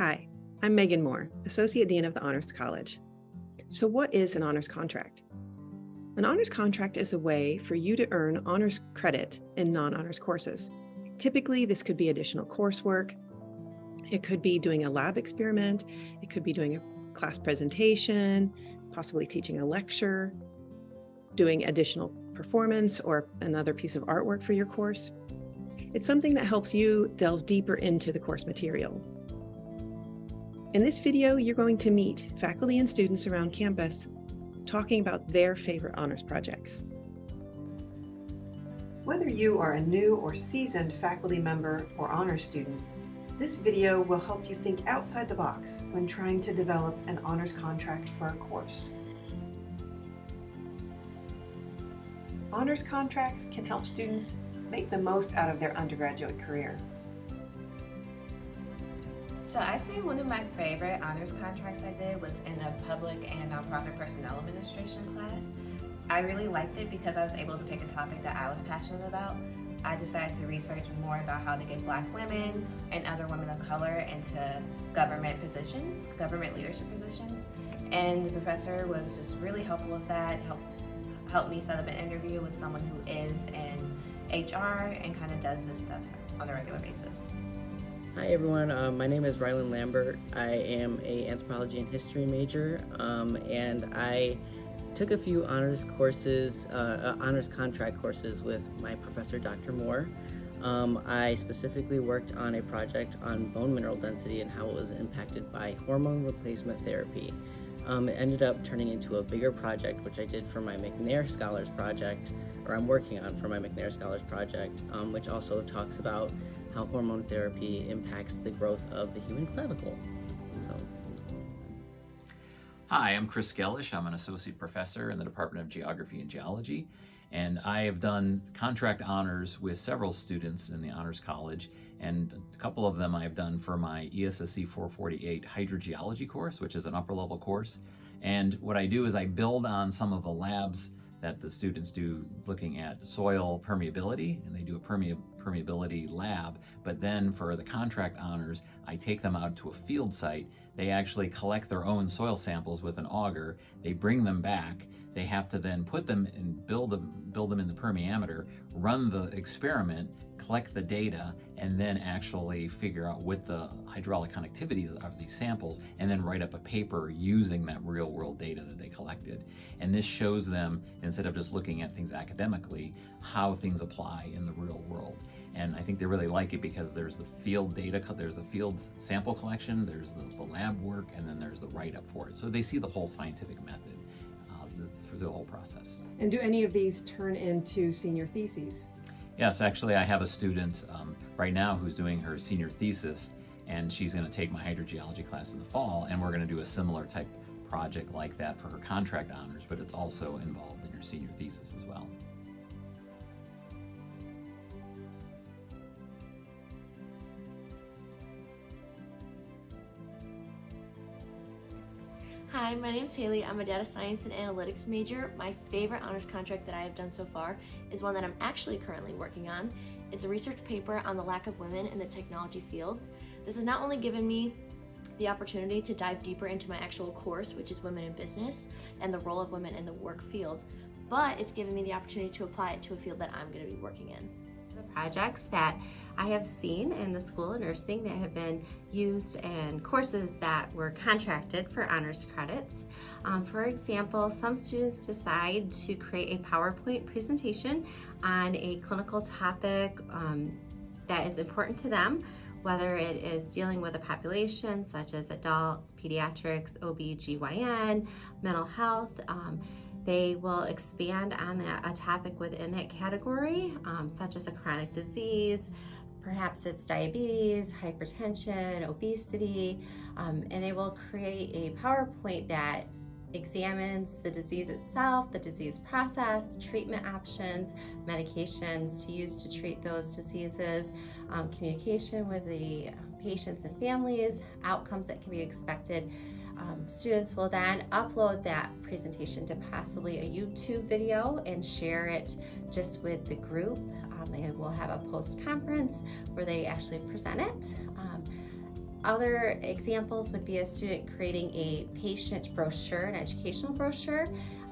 Hi, I'm Megan Moore, Associate Dean of the Honors College. So what is an honors contract? An honors contract is a way for you to earn honors credit in non-honors courses. Typically, this could be additional coursework. It could be doing a lab experiment. It could be doing a class presentation, possibly teaching a lecture, doing additional performance or another piece of artwork for your course. It's something that helps you delve deeper into the course material. In this video, you're going to meet faculty and students around campus talking about their favorite honors projects. Whether you are a new or seasoned faculty member or honors student, this video will help you think outside the box when trying to develop an honors contract for a course. Honors contracts can help students make the most out of their undergraduate career. So I'd say one of my favorite honors contracts I did was in a public and nonprofit personnel administration class. I really liked it because I was able to pick a topic that I was passionate about. I decided to research more about how to get Black women and other women of color into government positions, government leadership positions. And the professor was just really helpful with that, helped me set up an interview with someone who is in HR and kind of does this stuff on a regular basis. Hi everyone, my name is Rylan Lambert. I am an anthropology and history major, and I took a few honors courses, honors contract courses with my professor, Dr. Moore. I specifically worked on a project on bone mineral density and how it was impacted by hormone replacement therapy. It ended up turning into a bigger project, which I did for my McNair Scholars Project, or I'm working on for my McNair Scholars Project, which also talks about how hormone therapy impacts the growth of the human clavicle. Hi, I'm Chris Skellish. I'm an associate professor in the Department of Geography and Geology, and I have done contract honors with several students in the Honors College, and a couple of them I've done for my ESSC 448 hydrogeology course, which is an upper level course. And what I do is I build on some of the labs that the students do looking at soil permeability, and they do a permeability lab, but then for the contract honors, I take them out to a field site. They actually collect their own soil samples with an auger, they bring them back, they have to then put them and build them in the permeameter, run the experiment, collect the data, and then actually figure out what the hydraulic conductivity of these samples, and then write up a paper using that real world data that they collected. And this shows them, instead of just looking at things academically, how things apply in the real world. And I think they really like it because there's the field data, there's the field sample collection, there's the lab work, and then there's the write-up for it. So they see the whole scientific method through the whole process. And do any of these turn into senior theses? Yes, actually I have a student right now who's doing her senior thesis, and she's going to take my hydrogeology class in the fall, and we're going to do a similar type project like that for her contract honors, but it's also involved in your senior thesis as well. Hi, my name is Haley. I'm a data science and analytics major. My favorite honors contract that I have done so far is one that I'm actually currently working on. It's a research paper on the lack of women in the technology field. This has not only given me the opportunity to dive deeper into my actual course, which is Women in Business and the role of women in the work field, but it's given me the opportunity to apply it to a field that I'm going to be working in. The projects that I have seen in the School of Nursing that have been used in courses that were contracted for honors credits. For example, some students decide to create a PowerPoint presentation on a clinical topic that is important to them, whether it is dealing with a population such as adults, pediatrics, OB/GYN, mental health. They will expand on a topic within that category, such as a chronic disease, perhaps it's diabetes, hypertension, obesity, and they will create a PowerPoint that examines the disease itself, the disease process, treatment options, medications to use to treat those diseases, communication with the patients and families, outcomes that can be expected. Students will then upload that presentation to possibly a YouTube video and share it just with the group. They will have a post-conference where they actually present it. Other examples would be a student creating a patient brochure, an educational brochure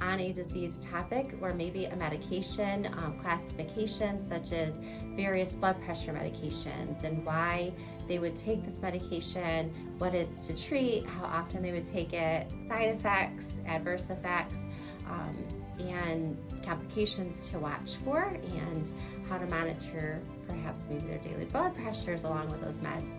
on a disease topic, or maybe a medication classification, such as various blood pressure medications and why they would take this medication, what it's to treat, how often they would take it, side effects, adverse effects, and complications to watch for, and how to monitor perhaps maybe their daily blood pressures along with those meds.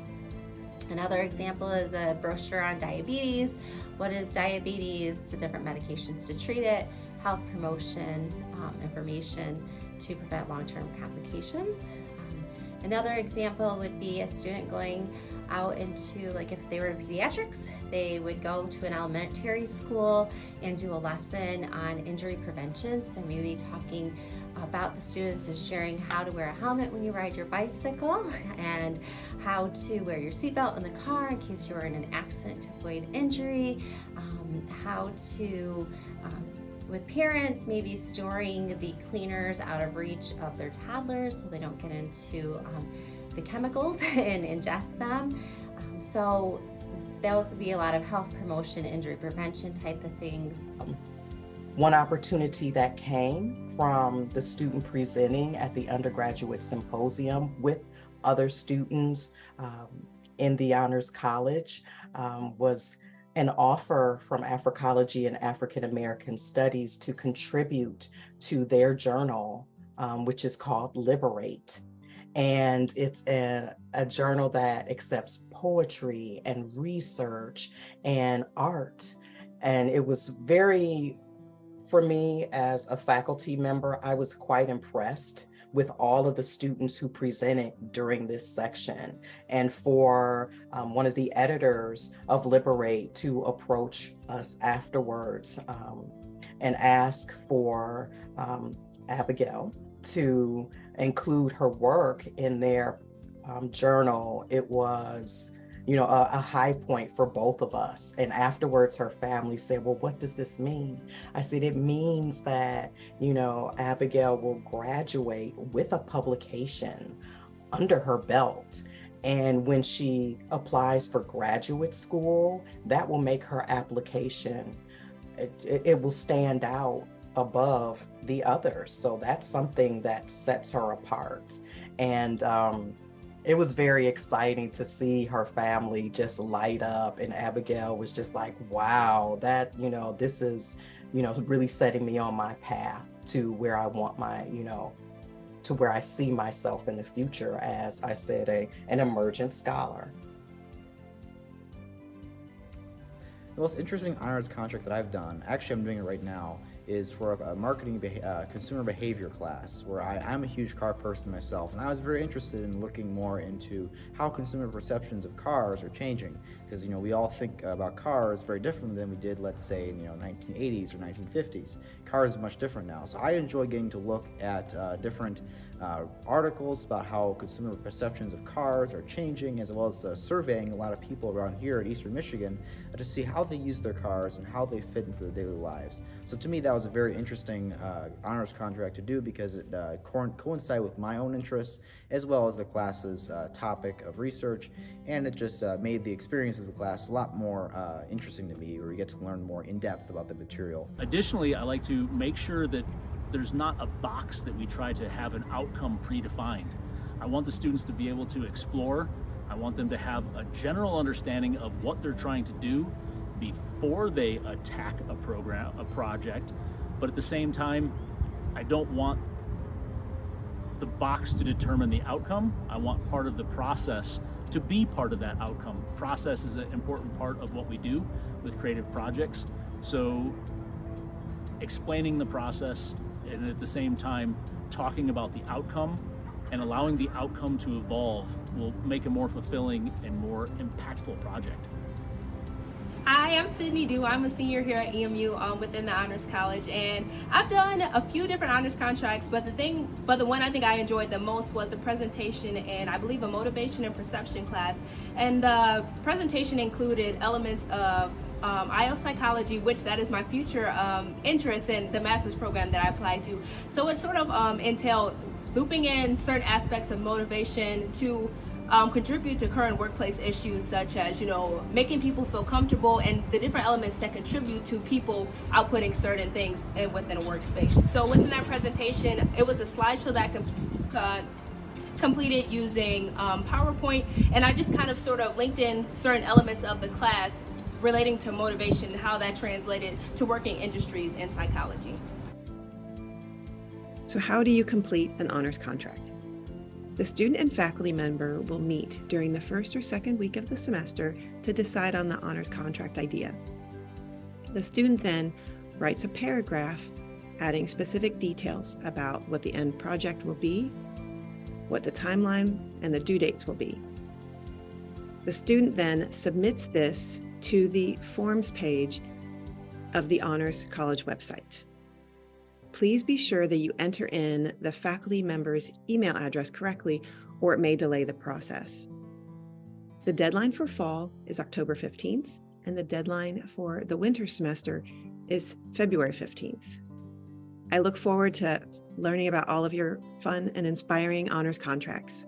Another example is a brochure on diabetes. What is diabetes? The different medications to treat it, health promotion, information to prevent long-term complications. Another example would be a student going out into, like if they were in pediatrics, they would go to an elementary school and do a lesson on injury prevention. So maybe talking about the students and sharing how to wear a helmet when you ride your bicycle, and how to wear your seatbelt in the car in case you're in an accident to avoid injury, how to with parents, maybe storing the cleaners out of reach of their toddlers so they don't get into the chemicals and ingest them. So those would be a lot of health promotion, injury prevention type of things. One opportunity that came from the student presenting at the undergraduate symposium with other students in the Honors College was an offer from Africology and African American Studies to contribute to their journal, which is called Liberate. And it's a journal that accepts poetry and research and art. And it was very, for me as a faculty member, I was quite impressed with all of the students who presented during this section. And for one of the editors of Liberate to approach us afterwards and ask for Abigail to include her work in their journal, it was, a high point for both of us. And afterwards, her family said, well, what does this mean? I said, it means that, Abigail will graduate with a publication under her belt. And when she applies for graduate school, that will make her application, it will stand out above the others. So that's something that sets her apart. And it was very exciting to see her family just light up, and Abigail was just like, wow, that, this is, really setting me on my path to where I want my, to where I see myself in the future as, I said, an emergent scholar. The most interesting honors contract that I've done, actually I'm doing it right now, is for a marketing consumer behavior class, where I'm a huge car person myself, and I was very interested in looking more into how consumer perceptions of cars are changing, because we all think about cars very different than we did, let's say, in 1980s or 1950s. Cars are much different now, so I enjoy getting to look at different articles about how consumer perceptions of cars are changing, as well as surveying a lot of people around here in Eastern Michigan to see how they use their cars and how they fit into their daily lives. So to me, that was a very interesting honors contract to do, because it coincided with my own interests as well as the class's topic of research, and it just made the experience of the class a lot more interesting to me, where we get to learn more in depth about the material. Additionally, I like to make sure that there's not a box that we try to have an outcome predefined. I want the students to be able to explore. I want them to have a general understanding of what they're trying to do before they attack a project, but at the same time, I don't want the box to determine the outcome. I want part of the process to be part of that outcome. Process is an important part of what we do with creative projects. So explaining the process, and at the same time talking about the outcome and allowing the outcome to evolve will make a more fulfilling and more impactful project. Hi, I'm Sydney Dew. I'm a senior here at EMU within the Honors College, and I've done a few different honors contracts, but the one I think I enjoyed the most was a presentation and I believe a motivation and perception class. And the presentation included elements of IELTS psychology, which that is my future interest in the master's program that I applied to. So it sort of entailed looping in certain aspects of motivation to contribute to current workplace issues such as, making people feel comfortable and the different elements that contribute to people outputting certain things within a workspace. So within that presentation, it was a slideshow that completed using PowerPoint, and I just kind of sort of linked in certain elements of the class relating to motivation and how that translated to working industries in psychology. So how do you complete an honors contract? The student and faculty member will meet during the first or second week of the semester to decide on the honors contract idea. The student then writes a paragraph adding specific details about what the end project will be, what the timeline and the due dates will be. The student then submits this to the forms page of the Honors College website. Please be sure that you enter in the faculty member's email address correctly, or it may delay the process. The deadline for fall is October 15th, and the deadline for the winter semester is February 15th. I look forward to learning about all of your fun and inspiring honors contracts.